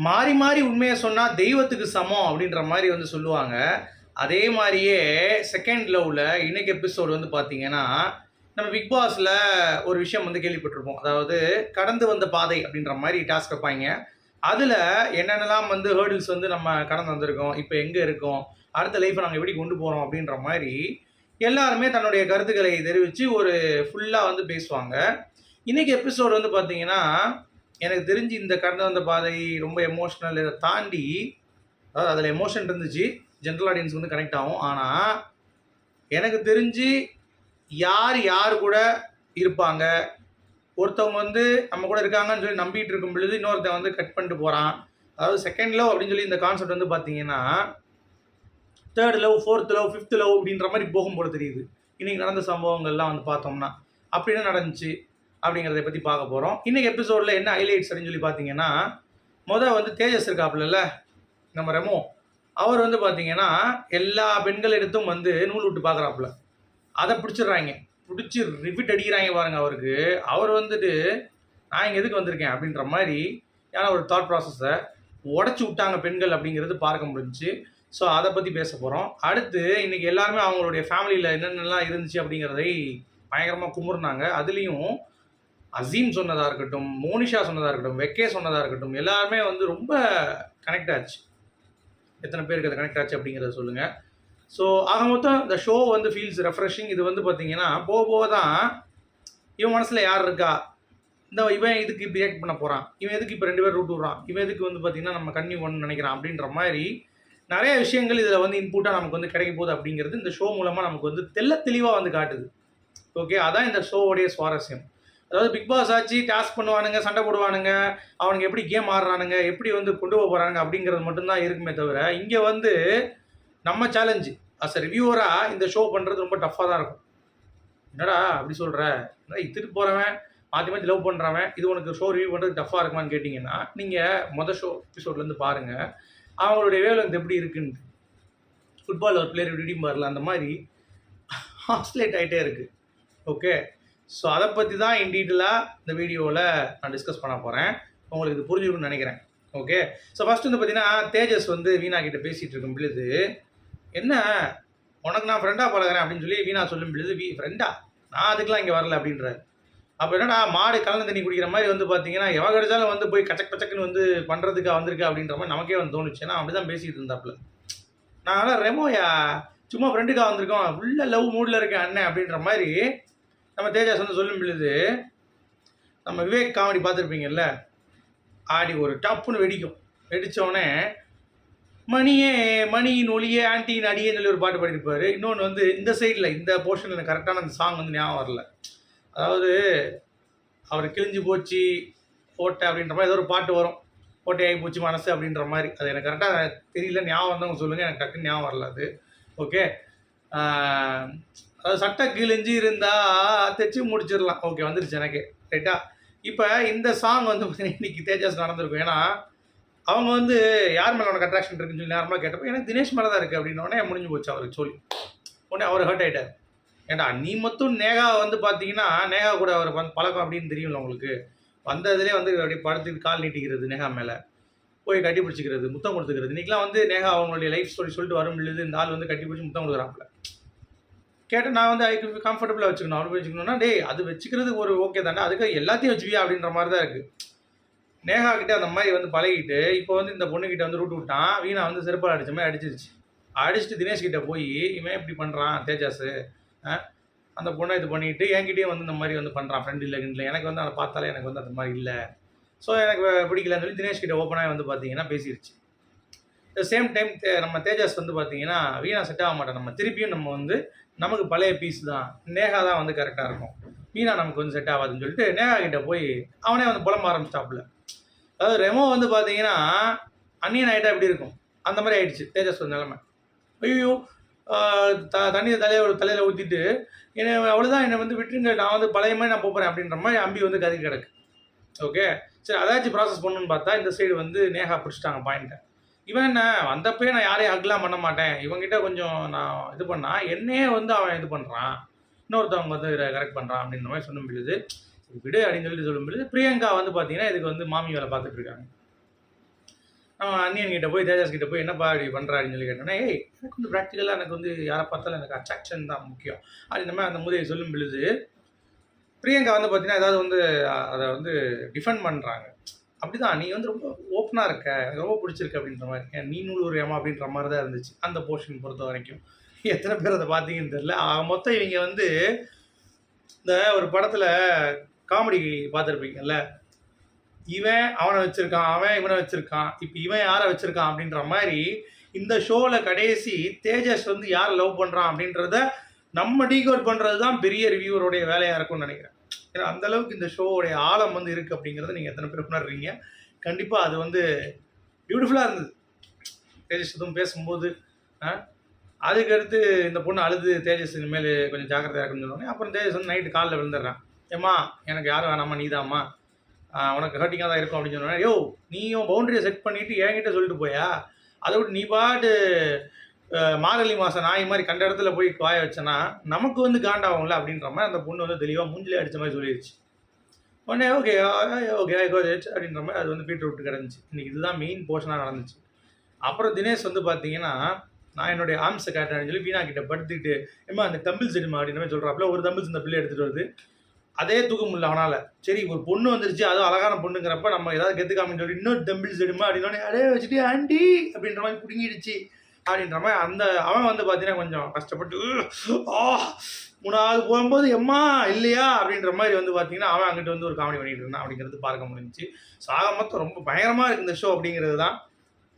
மாறி மாறி உண்மையை சொன்னால் தெய்வத்துக்கு சமம் அப்படின்ற மாதிரி வந்து சொல்லுவாங்க. அதே மாதிரியே செகண்ட் லவ்வில் இன்னைக்கு எபிசோடு வந்து பார்த்தீங்கன்னா, நம்ம பிக் பாஸில் ஒரு விஷயம் வந்து கேள்விப்பட்டிருப்போம். அதாவது கடந்து வந்த பாதை அப்படின்ற மாதிரி டாஸ்க் வைப்பாங்க. அதில் என்னென்னலாம் வந்து ஹேர்டில்ஸ் வந்து நம்ம கடந்து வந்திருக்கோம், இப்போ எங்கே இருக்கோம், அடுத்த லைஃப்பை நாங்கள் எப்படி கொண்டு போகிறோம் அப்படின்ற மாதிரி எல்லாருமே தன்னுடைய கருத்துக்களை தெரிவித்து ஒரு ஃபுல்லாக வந்து பேசுவாங்க. இன்றைக்கி எபிசோடு வந்து பார்த்தீங்கன்னா, எனக்கு தெரிஞ்சு இந்த கடந்து வந்த பாதை ரொம்ப எமோஷ்னல், இதை தாண்டி அதாவது அதில் எமோஷன் இருந்துச்சு, ஜென்ரல் ஆடியன்ஸ் வந்து கனெக்ட் ஆகும். ஆனால் எனக்கு தெரிஞ்சு யார் யார் கூட இருப்பாங்க, ஒருத்தவங்க வந்து நம்ம கூட இருக்காங்கன்னு சொல்லி நம்பிட்டு இருக்கும் பொழுது இன்னொருத்தன் வந்து கட் பண்ணிட்டு போகிறான். அதாவது செகண்ட் லவ் அப்படின்னு சொல்லி இந்த கான்செப்ட் வந்து பார்த்தீங்கன்னா third love, fourth love, fifth love அப்படின்ற மாதிரி போகும்போது தெரியுது. இன்றைக்கி நடந்த சம்பவங்கள்லாம் வந்து பார்த்தோம்னா அப்படி என்ன நடந்துச்சு அப்படிங்கிறத பற்றி பார்க்க போகிறோம். இன்றைக்கி எபிசோடில் என்ன ஹைலைட்ஸ் அப்படின்னு சொல்லி பார்த்தீங்கன்னா, வந்து தேஜஸ் இருக்காப்புல நம்ம ரெமோ, அவர் வந்து பார்த்தீங்கன்னா எல்லா பெண்கள் எடுத்தும் வந்து நூல் விட்டு பார்க்குறாப்புல. அதை பிடிச்சிடுறாங்க, பிடிச்சி ரிப்பீட் அடிக்கிறாங்க பாருங்க அவருக்கு. அவர் வந்துட்டு நான் இங்கே எதுக்கு வந்திருக்கேன் அப்படின்ற மாதிரி ஏன்னா ஒரு தாட் ப்ராசஸை உடச்சி விட்டாங்க பெண்கள் அப்படிங்கிறது பார்க்க முடிஞ்சிச்சு. ஸோ அதை பற்றி பேச போகிறோம். அடுத்து இன்றைக்கி எல்லாருமே அவங்களுடைய ஃபேமிலியில் என்னென்னலாம் இருந்துச்சு அப்படிங்கிறதை பயங்கரமாக குமுறுனாங்க. அதுலேயும் அசீம் சொன்னதாக இருக்கட்டும், மோனிஷா சொன்னதாக இருக்கட்டும், வெக்கே சொன்னதாக இருக்கட்டும், எல்லாருமே வந்து ரொம்ப கனெக்ட் ஆச்சு. எத்தனை பேருக்கு அது கனெக்ட் ஆச்சு அப்படிங்கிறத சொல்லுங்கள். ஸோ ஆக மொத்தம் இந்த ஷோ வந்து ஃபீல்ஸ் ரெஃப்ரெஷிங். இது வந்து பார்த்திங்கன்னா போக போக தான் இவன் மனசில் யார் இருக்கா, இவன் இதுக்கு இப்படி ரியாக்ட் பண்ண போகிறான், இவன் எதுக்கு இப்போ 2 பேர் ரூட் விட்றான், இவன் எதுக்கு வந்து பார்த்திங்கன்னா நம்ம கண்ணி ஒன்று நினைக்கிறான் அப்படின்ற மாதிரி நிறைய விஷயங்கள் இதில் வந்து இன்புட்டாக நமக்கு வந்து கிடைக்க போகுது அப்படிங்கிறது இந்த ஷோ மூலமாக நமக்கு வந்து தெளிவாக வந்து காட்டுது. ஓகே, அதான் இந்த ஷோவோடைய சுவாரஸ்யம். அதாவது பிக் பாஸ் ஆச்சு, டாஸ்க் பண்ணுவானுங்க, சண்டை போடுவானுங்க, அவனுங்க எப்படி கேம் ஆடுறானுங்க, எப்படி வந்து கொண்டு போக போகிறாங்க அப்படிங்கிறது மட்டும்தான் இருக்குமே தவிர, இங்கே வந்து நம்ம சேலஞ்சு அஸ் அ ரிவ்யூவராக இந்த ஷோ பண்ணுறது ரொம்ப டஃப்பாக தான் இருக்கும். என்னடா அப்படி சொல்கிற, இத்துட்டு போகிறவன் மாற்றி மாற்றி லவ் பண்ணுறவன், இது உனக்கு ஷோ ரிவ்யூ பண்ணுறது டஃப்பாக இருக்குமான்னு கேட்டிங்கன்னா, நீங்கள் ஷோ எபிசோட்லேருந்து பாருங்கள் அவங்களுடைய வேவ்லென்த் எப்படி இருக்குன்னு. ஃபுட்பால் ஒரு பிளேயர் விடியும் பாருல, அந்த மாதிரி ஆஸ்லேட் ஆகிட்டே இருக்குது. ஓகே, ஸோ அதை பற்றி தான் இன் டீட்டெயிலாக இந்த வீடியோவில் நான் டிஸ்கஸ் பண்ண போகிறேன். உங்களுக்கு இது புரிஞ்சுக்கணும்னு நினைக்கிறேன். ஓகே, ஸோ ஃபஸ்ட்டு வந்து பார்த்தீங்கன்னா தேஜஸ் வந்து வீணா கிட்டே பேசிகிட்டு இருக்கும் பொழுது, என்ன உனக்கு நான் ஃப்ரெண்டாக பழகிறேன் அப்படின்னு சொல்லி வீணா சொல்லும் பொழுது, ஃப்ரெண்டா நான் அதுக்கெலாம் இங்கே வரல அப்படின்றாரு. அப்போ என்னடா மாடு கலந்து தண்ணி குடிக்கிற மாதிரி வந்து பார்த்தீங்கன்னா எவன் கிடைச்சாலும் வந்து போய் கச்சக் பச்சக்குன்னு வந்து பண்ணுறதுக்காக வந்திருக்கா அப்படின்ற மாதிரி நமக்கே வந்து தோணுச்சு. ஏன்னா அப்படி தான் பேசிகிட்டு இருந்தாப்புல. நாங்களாம் ரெமோயா சும்மா ஃப்ரெண்டுக்காக வந்திருக்கோம், ஃபுல்லாக லவ் மூடில் இருக்கேன் அண்ணன் அப்படின்ற மாதிரி நம்ம தேஜாஸ் வந்து சொல்லும் பொழுது, நம்ம விவேக் காமெடி பார்த்துருப்பீங்கல்ல, ஆடி ஒரு டப்புன்னு வெடிக்கும். வெடித்தோடனே மணியே மணியின் ஒளியே ஆன்டியின் அடியேன்னு சொல்லி ஒரு பாட்டு பாடியிருப்பார். இன்னொன்று வந்து இந்த சைடில் இந்த போர்ஷனில் எனக்கு கரெக்டான அந்த சாங் வந்து ஞாபகம் வரல. அதாவது அவர் கிழிஞ்சு போச்சு ஓட்டை அப்படின்ற மாதிரி ஏதோ ஒரு பாட்டு வரும், ஓட்டையாகி போச்சு மனசு அப்படின்ற மாதிரி. அது எனக்கு கரெக்டாக தெரியல, ஞாபகம் வந்தவங்க சொல்லுங்கள், எனக்கு டக்குன்னு ஞாபகம் வரல அது. ஓகே, அதாவது சட்டை கிழிஞ்சு இருந்தால் தைச்சி முடிச்சிடலாம். ஓகே, வந்துருச்சு எனக்கு ரைட்டா. இப்போ இந்த சாங் வந்து பார்த்தீங்கன்னா இன்றைக்கி தேஜாஸ் நடந்திருக்கும். ஏன்னா அவங்க வந்து யார் மேலே உனக்கு அட்ராக்ஷன் இருக்குன்னு சொல்லி நார்மலாக கேட்டப்போ எனக்கு தினேஷ் மேலே தான் இருக்குது அப்படின்னோடனே முடிஞ்சு போச்சு அவருக்கு சொல்லி. உடனே அவர் ஹர்ட் ஆகிட்டார். ஏண்டா நீ மட்டும் நேகா வந்து பார்த்தீங்கன்னா நேகா கூட அவர் பழக்கம் அப்படின்னு தெரியும்ல உங்களுக்கு. வந்ததுலேயே வந்து அப்படியே படுத்துட்டு கால் நீட்டிக்கிறது, நேகா மேலே போய் கட்டி பிடிச்சிக்கிறது, முத்தம் கொடுத்துக்கிறது. இன்றைக்கெலாம் வந்து நேகா அவங்களுடைய லைஃப் ஸ்டோரி சொல்லிட்டு வரும் பொழுது இந்த ஆள் வந்து கட்டி பிடிச்சி முத்தம் கொடுக்குறாப்புல. கேட்டால் நான் வந்து அதுக்கு கம்ஃபர்டபுளாக வச்சுக்கணும், அப்படி வச்சுக்கணும்னா டேய் அது வச்சுக்கிறது ஒரு ஓகே தானே, அதுக்கு எல்லாத்தையும் வச்சுவியா அப்படின்ற மாதிரி தான் இருக்குது. நேகா கிட்டே அந்த மாதிரி வந்து பழகிட்டு இப்போ வந்து இந்த பொண்ணுக்கிட்ட வந்து ரூட் விட்டான். வீணா வந்து செருப்பால் அடித்த மாதிரி அடிச்சிருச்சு. அடிச்சுட்டு தினேஷ் கிட்டே போய் இவன் இப்படி பண்ணுறான் தேஜாஸு, அந்த பொண்ணை இது பண்ணிவிட்டு என்கிட்டயும் வந்து இந்த மாதிரி வந்து பண்ணுறான், ஃப்ரெண்ட் இல்லை கிண்டல, எனக்கு வந்து அதை பார்த்தாலே எனக்கு வந்து அந்த மாதிரி இல்லை, ஸோ எனக்கு பிடிக்கலன்னு சொல்லி தினேஷ் கிட்ட ஓப்பனாக வந்து பார்த்தீங்கன்னா பேசிடுச்சு. த சேம் டைம் நம்ம தேஜஸ் வந்து பார்த்தீங்கன்னா வீணா செட் ஆக மாட்டேன், நம்ம திருப்பியும் நம்ம வந்து நமக்கு பழைய பீஸ் தான், நேகா தான் வந்து கரெக்டாக இருக்கும், வீணா நமக்கு வந்து செட் ஆகாதுன்னு சொல்லிட்டு நேகா கிட்டே போய் அவனே வந்து புலம்ப ஆரம்பிச்சிட்டாப்புல. அதாவது ரெமோ வந்து பார்த்தீங்கன்னா அன்னியன் ஆகிட்டா எப்படி இருக்கும் அந்த மாதிரி ஆகிடுச்சு தேஜஸ் ஒரு நிலைமை. ஐயோ தண்ணியை தலையில் ஊற்றிட்டு என்னை அவ்வளோதான், என்னை வந்து விட்டுருங்க, நான் வந்து பழைய மாதிரி நான் போகிறேன் அப்படின்ற மாதிரி அம்பி வந்து கதை கிடக்கு. ஓகே, சரி அதாச்சும் ப்ராசஸ் பண்ணணுன்னு பார்த்தா இந்த சைடு வந்து நேகா பிடிச்சிட்டாங்க பாயிண்ட்டை. இவன் என்ன வந்தப்பே நான் யாரையும் ஹக்லாம் பண்ண மாட்டேன், இவங்ககிட்ட கொஞ்சம் நான் இது பண்ணால் என்னையே வந்து அவன் இது பண்ணுறான், இன்னொருத்தவங்க வந்து கரெக்ட் பண்ணுறான் அப்படின்ற மாதிரி சொல்லும் பொழுது விடு அப்படின்னு சொல்லிட்டு சொல்லும் பொழுது பிரியங்கா வந்து பார்த்தீங்கன்னா இதுக்கு வந்து மாமி வேலை பார்த்துட்டு இருக்காங்க. நம்ம அண்ணியன் கிட்ட போய் தேஜாஸ் கிட்ட போய் என்னப்பா இப்படி பண்ணுறா அப்படின்னு சொல்லி கேட்டோன்னா, ஏய் எனக்கு வந்து ப்ராக்டிக்கலாக எனக்கு வந்து யாரை பார்த்தாலும் எனக்கு அட்ராக்ஷன் தான் முக்கியம் அப்படின்ற மாதிரி அந்த மூதையை சொல்லும் பொழுது பிரியங்கா வந்து பார்த்தீங்கன்னா ஏதாவது வந்து அதை வந்து டிஃபெண்ட் பண்ணுறாங்க. அப்படிதான் நீ வந்து ரொம்ப ஓப்பனாக இருக்க, எனக்கு ரொம்ப பிடிச்சிருக்கு அப்படின்ற மாதிரி. நீ நூல் உரியாமா அப்படின்ற மாதிரி தான் இருந்துச்சு அந்த போர்ஷன் பொறுத்த வரைக்கும். எத்தனை பேர் அதை பார்த்தீங்கன்னு தெரியல. மொத்தம் இவங்க வந்து இந்த ஒரு படத்தில் காமெடி பார்த்துருப்பீங்கல்ல, இவன் அவனை வச்சுருக்கான், அவன் இவனை வச்சுருக்கான், இப்போ இவன் யாரை வச்சுருக்கான் அப்படின்ற மாதிரி இந்த ஷோவில் கடைசி தேஜஸ் வந்து யாரை லவ் பண்ணுறான் அப்படின்றத நம்ம டீகோட் பண்ணுறது தான் பெரிய ரிவ்யூவருடைய வேலையாக இருக்கும்னு நினைக்கிறேன். ஏன்னா அந்தளவுக்கு இந்த ஷோவுடைய ஆழம் வந்து இருக்குது அப்படிங்கிறத நீங்கள் எத்தனை பேர் உணர்றீங்க. கண்டிப்பாக அது வந்து பியூட்டிஃபுல்லாக இருந்தது தேஜஸ் எதுவும் பேசும்போது. அதுக்கடுத்து இந்த பொண்ணு அழுது தேஜஸ் இனிமேல் கொஞ்சம் ஜாக்கிரதையாக இருக்குன்னு சொன்னோடனே அப்புறம் தேஜஸ் வந்து நைட்டு காலில் விழுந்துடுறான். ஏம்மா எனக்கு யாரும் வேணாமா நீதாம்மா, உனக்கு ஹர்ட்டிங்காக தான் இருக்கும் அப்படின்னு சொன்னோன்னே, யோ நீயும் பவுண்டரியை செட் பண்ணிவிட்டு என்கிட்ட சொல்லிட்டு போயா, அதை விட்டு நீ பாட்டு மார்கழி மாதம் நாய் மாதிரி கண்ட இடத்துல போய் காய வச்சேன்னா நமக்கு வந்து காண்டாகும்ல அப்படின்ற மாதிரி அந்த பொண்ணு வந்து தெளிவாக மூஞ்சிலே அடித்த மாதிரி சொல்லிடுச்சு. உடனே ஓகே ஓகே அப்படின்ற மாதிரி அது வந்து பீட்டர் விட்டு கிடந்துச்சு. இன்றைக்கி இதுதான் மெயின் போர்ஷனாக நடந்துச்சு. அப்புறம் தினேஷ் வந்து பார்த்தீங்கன்னா நான் என்னுடைய ஆர்ம்ஸை காட்டுறேன்னு சொல்லி வீணா கிட்ட படுத்துக்கிட்டு ஏமா அந்த தம்பிள்ஸ் எடுமா அப்படின்ற மாதிரி சொல்கிறாப்புல. ஒரு தம்பிள்ஸ் இந்த பிள்ளை எடுத்துகிட்டு வருது, அதே தூக்க முடியல அவனால். சரி ஒரு பொண்ணு வந்துருச்சு, அதுவும் அழகான பொண்ணுங்கிறப்ப நம்ம ஏதாவது கெத்துக்காமன்னு சொல்லி இன்னொரு தம்பிள்ஸ் எடுமா அப்படின்னோடனே அதே வச்சுட்டு ஆண்டி அப்படின்ற மாதிரி பிடுங்கிடுச்சு அப்படின்ற மாதிரி அந்த அவன் வந்து பார்த்தீங்கன்னா கொஞ்சம் கஷ்டப்பட்டு மூணாவது போகும்போது எம்மா இல்லையா அப்படின்ற மாதிரி வந்து பார்த்தீங்கன்னா அவன் அங்கிட்டு வந்து ஒரு காமெடி பண்ணிட்டு இருந்தான் அப்படிங்கிறது பார்க்க முடிஞ்சிச்சு. சாக மொத்தம் ரொம்ப பயங்கரமாக இருக்குது இந்த ஷோ அப்படிங்கிறது தான்.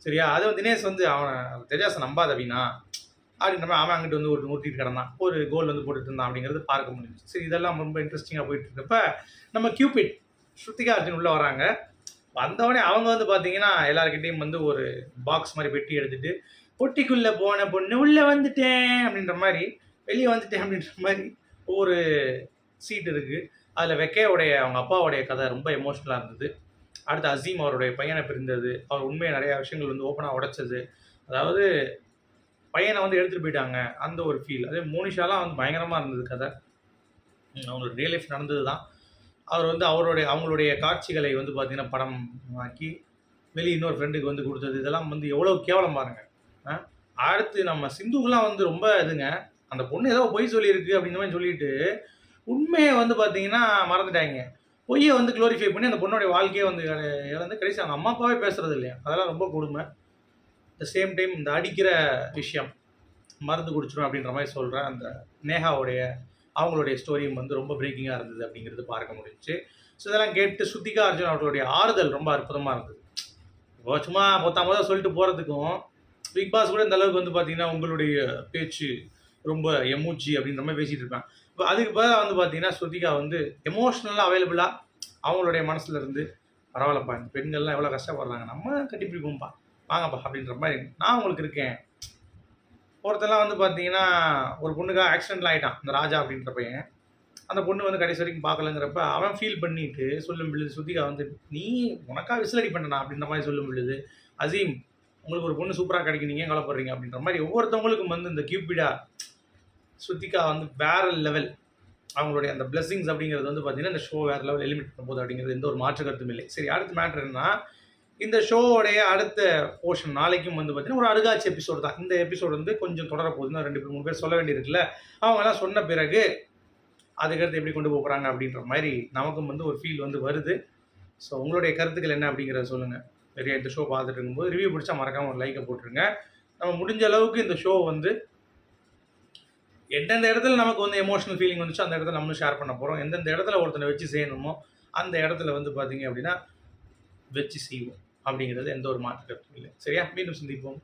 சரியா, அதுவும் தினேஷ் வந்து அவனை தேஜாஸை நம்பாத வீணா அப்படின்ற மாதிரி அவன் அங்கிட்டு வந்து ஒரு ஊற்றிட்டு கிடந்தான், ஒரு கோல் வந்து போட்டுட்டு இருந்தான் அப்படிங்கிறது பார்க்க முடிஞ்சிச்சு. சரி, இதெல்லாம் ரொம்ப இன்ட்ரெஸ்டிங்காக போயிட்டு இருக்கப்ப நம்ம கியூபிட் ஸ்ருத்திகா அர்ஜுன் உள்ளே வராங்க. வந்தவொடனே அவங்க வந்து பார்த்தீங்கன்னா எல்லாருக்கிட்டையும் வந்து ஒரு பாக்ஸ் மாதிரி பெட்டி எடுத்துகிட்டு பொட்டிக்குள்ளே போன பொண்ணு உள்ளே வந்துட்டேன் அப்படின்ற மாதிரி, வெளியே வந்துட்டேன் அப்படின்ற மாதிரி ஒரு சீட் இருக்குது. அதில் வெக்கையோடைய அவங்க அப்பாவுடைய கதை ரொம்ப எமோஷ்னலாக இருந்தது. அடுத்து அசீம் அவருடைய பையனை பிரிந்தது, அவர் உண்மையை நிறையா விஷயங்கள் வந்து ஓப்பனாக உடைச்சது, அதாவது பையனை வந்து எடுத்துகிட்டு போயிட்டாங்க அந்த ஒரு ஃபீல். அதே மோனிஷாலாம் வந்து பயங்கரமாக இருந்தது கதை. அவங்களோட ரியல் லைஃப் நடந்தது தான். அவர் வந்து அவங்களுடைய காட்சிகளை வந்து பார்த்திங்கன்னா படம் ஆக்கி வெளியே இன்னொரு ஃப்ரெண்டுக்கு வந்து கொடுத்தது, இதெல்லாம் வந்து எவ்வளோ கேவலம் பாருங்கள். அடுத்து நம்ம சிந்துக்கெலாம் வந்து ரொம்ப இதுங்க, அந்த பொண்ணு ஏதோ பொய் சொல்லியிருக்கு அப்படின்ற மாதிரி சொல்லிட்டு உண்மையை வந்து பார்த்தீங்கன்னா மறந்துட்டாங்க. பொய்யை வந்து க்ளோரிஃபை பண்ணி அந்த பொண்ணுடைய வாழ்க்கையை வந்து இழந்து கடைசி அவங்க அம்மா அப்பாவே பேசுகிறது இல்லையா, அதெல்லாம் ரொம்ப கொடுமை. த சேம் டைம் இந்த அடிக்கிற விஷயம் மருந்து குடிச்சிடும் அப்படின்ற மாதிரி சொல்கிறேன். அந்த நேஹாவுடைய அவங்களுடைய ஸ்டோரியும் வந்து ரொம்ப பிரேக்கிங்காக இருந்தது அப்படிங்கிறது பார்க்க முடிஞ்சிச்சு. ஸோ இதெல்லாம் கேட்டு ஸ்ருத்திகா அர்ஜுன் அவர்களுடைய ஆறுதல் ரொம்ப அற்புதமாக இருந்தது. இப்போ சும்மா மொத்தமாக சொல்லிட்டு போகிறதுக்கும் பிக் பாஸ் கூட இந்த அளவுக்கு வந்து பார்த்தீங்கன்னா உங்களுடைய பேச்சு ரொம்ப எமோஜி அப்படின்ற மாதிரி பேசிகிட்டு இருப்பேன். இப்போ அதுக்கு பதிலாக வந்து பார்த்தீங்கன்னா ஸ்ருதிகா வந்து எமோஷ்னலாக அவைலபிளாக அவங்களுடைய மனசில் இருந்து பரவாயில்லப்பா இந்த பெண்கள்லாம் எவ்வளோ கஷ்டப்படுறாங்க, நம்ம கட்டி பிடிப்போம்ப்பா வாங்கப்பா அப்படின்ற மாதிரி நான் உங்களுக்கு இருக்கேன். ஒருத்தெல்லாம் வந்து பார்த்தீங்கன்னா ஒரு பொண்ணுக்காக ஆக்சிடென்ட்லாம் ஆகிட்டான் இந்த ராஜா அப்படின்ற பையன். அந்த பொண்ணு வந்து கடைசி வரைக்கும் பார்க்கலங்கிறப்ப அவன் ஃபீல் பண்ணிட்டு சொல்லும் பொழுது ஸ்ருதிகா வந்து நீ உனக்காக விசிலடி பண்ணனா அப்படின்ற மாதிரி சொல்லும் பொழுது அசீம் உங்களுக்கு ஒரு பொண்ணு சூப்பராக கிடைக்கும், நீங்கள் கவலைப்படுறீங்க அப்படின்ற மாதிரி ஒவ்வொருத்தவங்களுக்கும் வந்து இந்த கியூபிடா ஸ்ருதிகா வந்து வேறு லெவல் அவங்களுடைய அந்த பிளெஸிங்ஸ் அப்படிங்கிறது வந்து பார்த்தீங்கன்னா இந்த ஷோ வேறு லெவல் எலிமிட் பண்ண போகுது அப்படிங்கிறது எந்த ஒரு மாற்று கருத்தும் இல்லை. சரி, அடுத்த மேட்ரு என்னன்னா இந்த ஷோவோடைய அடுத்த போர்ஷன் நாளைக்கும் வந்து பார்த்தீங்கன்னா ஒரு அருகாட்சி எபிசோடு தான். இந்த எபிசோடு வந்து கொஞ்சம் தொடர போகுதுன்னு 2-3 பேர் சொல்ல வேண்டியிருக்குல்ல, அவங்கெல்லாம் சொன்ன பிறகு அதுக்கடுத்து எப்படி கொண்டு போகிறாங்க அப்படின்ற மாதிரி நமக்கும் வந்து ஒரு ஃபீல் வந்து வருது. ஸோ உங்களுடைய கருத்துக்கள் என்ன அப்படிங்கிறத சொல்லுங்கள். நிறைய இந்த ஷோ பார்த்துட்டு இருக்கும்போது ரிவ்யூ பிடிச்சா மறக்காமல் ஒரு லைக்கை போட்டுருங்க. நம்ம முடிஞ்ச அளவுக்கு இந்த ஷோ வந்து எந்தெந்த இடத்துல நமக்கு வந்து எமோஷனல் ஃபீலிங் வந்துச்சோ அந்த இடத்துல நம்மளும் ஷேர் பண்ண போகிறோம். எந்தெந்த இடத்துல ஒருத்தனை வச்சு செய்யணுமோ அந்த இடத்துல வந்து பார்த்தீங்க அப்படின்னா வச்சு செய்வோம் அப்படிங்கிறது எந்த ஒரு மாற்று கருத்தும் இல்லை. சரியா, மீண்டும் சந்திப்போம்.